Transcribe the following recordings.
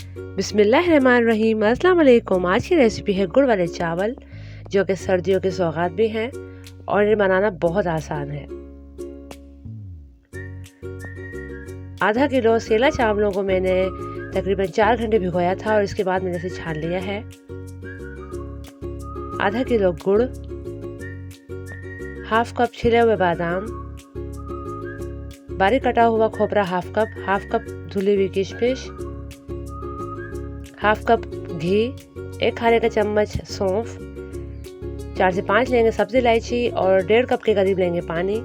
बिस्मिल्लाहिर्रहमानिर्रहीम। अस्सलाम वालेकुम। आज की रेसिपी है गुड़ वाले चावल, जो कि सर्दियों के सौगात भी हैं और इन्हें बनाना बहुत आसान है। आधा किलो सेला चावलों को मैंने तकरीबन 4 घंटे भिगोया था और इसके बाद मैंने इसे छान लिया है। आधा किलो गुड़, हाफ कप छिले हुए बादाम, बारीक कटा हुआ खोपरा हाफ कप धुली हुई किशमिश, हाफ कप घी, 1 खाने का चम्मच सौंफ, 4 से 5 लेंगे सब्जी इलायची और 1.5 कप के करीब लेंगे पानी।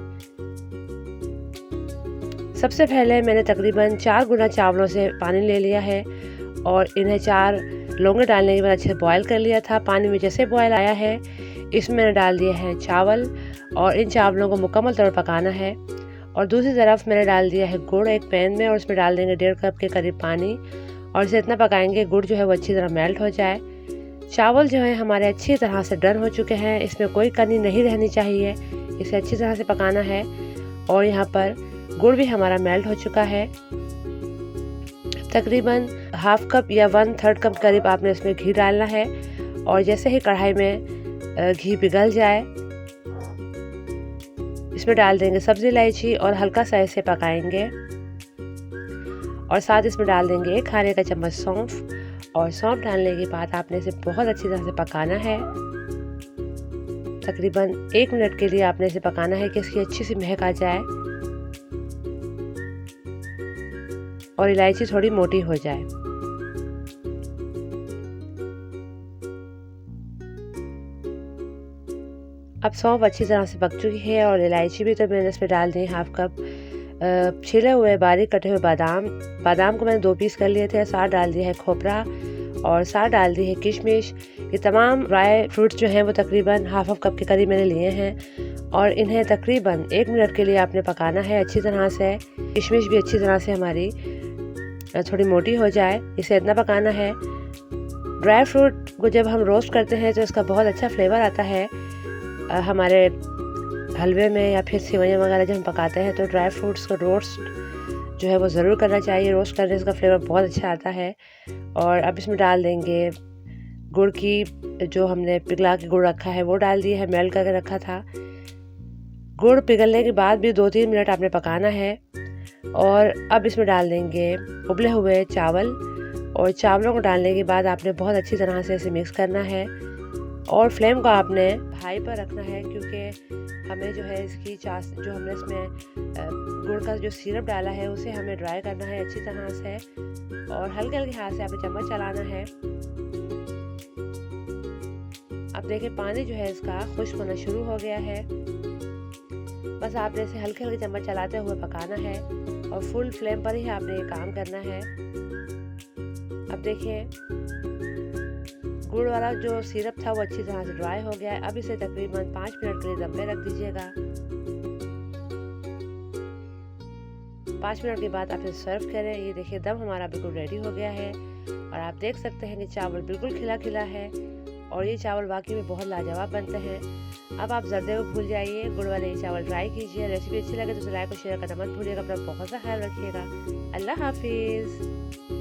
सबसे पहले मैंने तकरीबन 4 गुना चावलों से पानी ले लिया है और इन्हें 4 लौंगे डालने के बाद अच्छे बॉयल कर लिया था। पानी में जैसे बॉयल आया है इसमें मैंने डाल दिए हैं चावल और इन चावलों को मुकम्मल तौर पर पकाना है। और दूसरी तरफ मैंने डाल दिया है गुड़ एक पैन में और उसमें डाल देंगे 1.5 कप के करीब पानी और इसे इतना पकाएंगे गुड़ जो है वो अच्छी तरह मेल्ट हो जाए। चावल जो है हमारे अच्छी तरह से डन हो चुके हैं, इसमें कोई कमी नहीं रहनी चाहिए, इसे अच्छी तरह से पकाना है। और यहाँ पर गुड़ भी हमारा मेल्ट हो चुका है। तकरीबन हाफ कप या 1/3 कप करीब आपने इसमें घी डालना है और जैसे ही कढ़ाई में घी पिघल जाए इसमें डाल देंगे सब्जी इलायची और हल्का सा इसे पकाएंगे और साथ इसमें डाल देंगे 1 खाने का चम्मच सौंफ और सौंफ डालने के बाद आपने इसे बहुत अच्छी तरह से पकाना है। तकरीबन 1 मिनट के लिए आपने इसे पकाना है कि इसकी अच्छी सी महक आ जाए और इलायची थोड़ी मोटी हो जाए। अब सौंफ अच्छी तरह से पक चुकी है और इलायची भी तो मैंने इसमें डाल दी हाफ कप। छिले हुए बारीक कटे हुए बादाम को मैंने 2 पीस कर लिए थे। साथ डाल दिया है खोपरा और साथ डाल दी है किशमिश। ये तमाम ड्राई फ्रूट्स जो हैं वो तकरीबन हाफ कप के करीब मैंने लिए हैं और इन्हें तकरीबन 1 मिनट के लिए आपने पकाना है अच्छी तरह से। किशमिश भी अच्छी तरह से हमारी थोड़ी मोटी हो जाए, इसे इतना पकाना है। ड्राई फ्रूट को जब हम रोस्ट करते हैं तो इसका बहुत अच्छा फ्लेवर आता है। हमारे हलवे में या फिर सेवइयाँ वगैरह जब हम पकाते हैं तो ड्राई फ्रूट्स को रोस्ट जो है वो ज़रूर करना चाहिए। रोस्ट करने से इसका फ्लेवर बहुत अच्छा आता है। और अब इसमें डाल देंगे गुड़ की, जो हमने पिघला के गुड़ रखा है वो डाल दिया है, मेल्ट करके रखा था। गुड़ पिघलने के बाद भी 2-3 मिनट आपने पकाना है। और अब इसमें डाल देंगे उबले हुए चावल और चावलों को डालने के बाद आपने बहुत अच्छी तरह से इसे मिक्स करना है और फ्लेम को आपने हाई पर रखना है, क्योंकि हमें जो है इसकी जो हमने इसमें गुड़ का जो सिरप डाला है उसे हमें ड्राई करना है अच्छी तरह से और हल्के हल्के हाथ से आपने चम्मच चलाना है। अब देखिए पानी जो है इसका खुश्क होना शुरू हो गया है। बस आपने इसे हल्के हल्के चम्मच चलाते हुए पकाना है और फुल फ्लेम पर ही आपने ये काम करना है। अब देखिए गुड़ वाला जो सिरप था वो अच्छी तरह से ड्राई हो गया है। अब इसे तकरीबन 5 मिनट के लिए दम पे रख दीजिएगा। 5 मिनट के बाद आप इसे सर्व करें। ये देखिए दम हमारा बिल्कुल रेडी हो गया है और आप देख सकते हैं कि चावल बिल्कुल खिला खिला है और ये चावल वाकई में बहुत लाजवाब बनते हैं। अब आप जर्दे को भूल जाइए, गुड़ वाले ये चावल ट्राई कीजिए। रेसिपी अच्छी लगे तो लाइक और शेयर करना मत भूलिएगा। अपना बहुत सा ख्याल रखिएगा। अल्लाह हाफिज़।